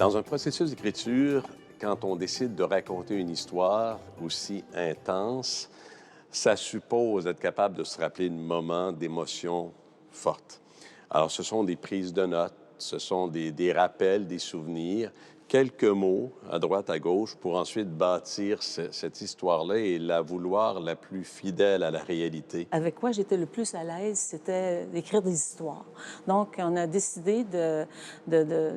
Dans un processus d'écriture, quand on décide de raconter une histoire aussi intense, ça suppose être capable de se rappeler de moments d'émotions fortes. Alors, ce sont des prises de notes, ce sont des rappels, des souvenirs, quelques mots à droite, à gauche, pour ensuite bâtir cette histoire-là et la vouloir la plus fidèle à la réalité. Avec quoi j'étais le plus à l'aise, c'était d'écrire des histoires. Donc, on a décidé de, de,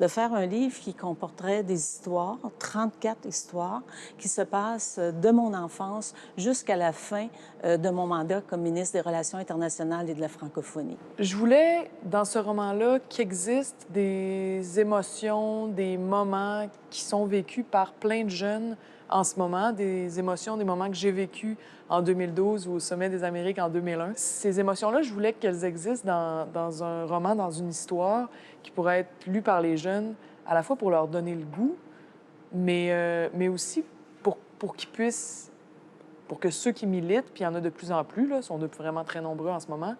de faire un livre qui comporterait des histoires, 34 histoires, qui se passent de mon enfance jusqu'à la fin de mon mandat comme ministre des Relations internationales et de la francophonie. Je voulais, dans ce roman-là, qu'il existe des émotions, des moments qui sont vécus par plein de jeunes en ce moment, des émotions, des moments que j'ai vécus en 2012 ou au Sommet des Amériques en 2001. Ces émotions-là, je voulais qu'elles existent dans un roman, dans une histoire qui pourrait être lue par les jeunes, à la fois pour leur donner le goût, mais aussi pour qu'ils puissent, pour que ceux qui militent, puis il y en a de plus en plus, là, sont vraiment très nombreux en ce moment,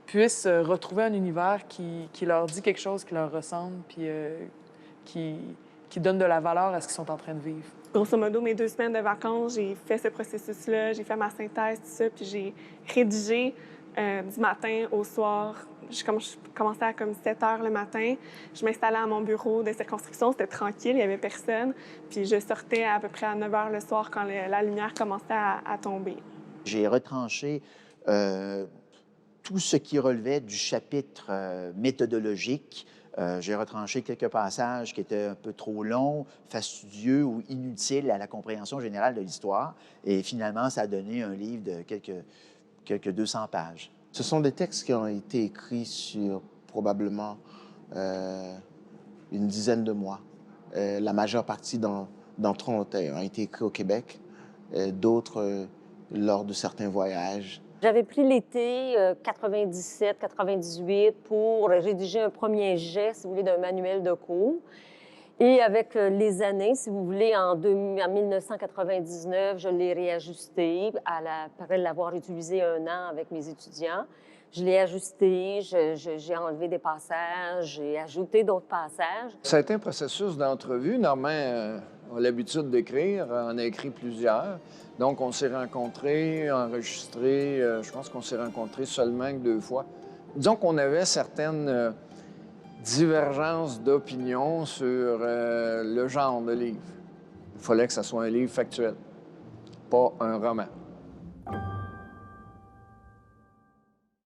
puissent retrouver un univers qui leur dit quelque chose, qui leur ressemble, puis qui donne de la valeur à ce qu'ils sont en train de vivre. Grosso modo, mes 2 semaines de vacances, j'ai fait ce processus-là, j'ai fait ma synthèse, tout ça, puis j'ai rédigé du matin au soir. Je commençais à comme 7 heures le matin. Je m'installais à mon bureau de circonscription, c'était tranquille, il n'y avait personne. Puis je sortais à peu près à 9 heures le soir quand la lumière commençait à tomber. J'ai retranché tout ce qui relevait du chapitre méthodologique. J'ai retranché quelques passages qui étaient un peu trop longs, fastidieux ou inutiles à la compréhension générale de l'histoire. Et finalement, ça a donné un livre de quelques 200 pages. Ce sont des textes qui ont été écrits sur probablement une dizaine de mois. La majeure partie d'entre eux ont été écrits au Québec, d'autres lors de certains voyages. J'avais pris l'été 97-98 pour rédiger un premier jet, si vous voulez, d'un manuel de cours. Et avec les années, si vous voulez, en 1999, je l'ai réajusté après l'avoir utilisé 1 an avec mes étudiants. Je l'ai ajusté, j'ai enlevé des passages, j'ai ajouté d'autres passages. Ça a été un processus d'entrevue. Normand a l'habitude d'écrire, en a écrit plusieurs. Donc, on s'est rencontrés, enregistrés. Je pense qu'on s'est rencontrés seulement que 2 fois. Disons qu'on avait certaines divergences d'opinion sur le genre de livre. Il fallait que ça soit un livre factuel, pas un roman.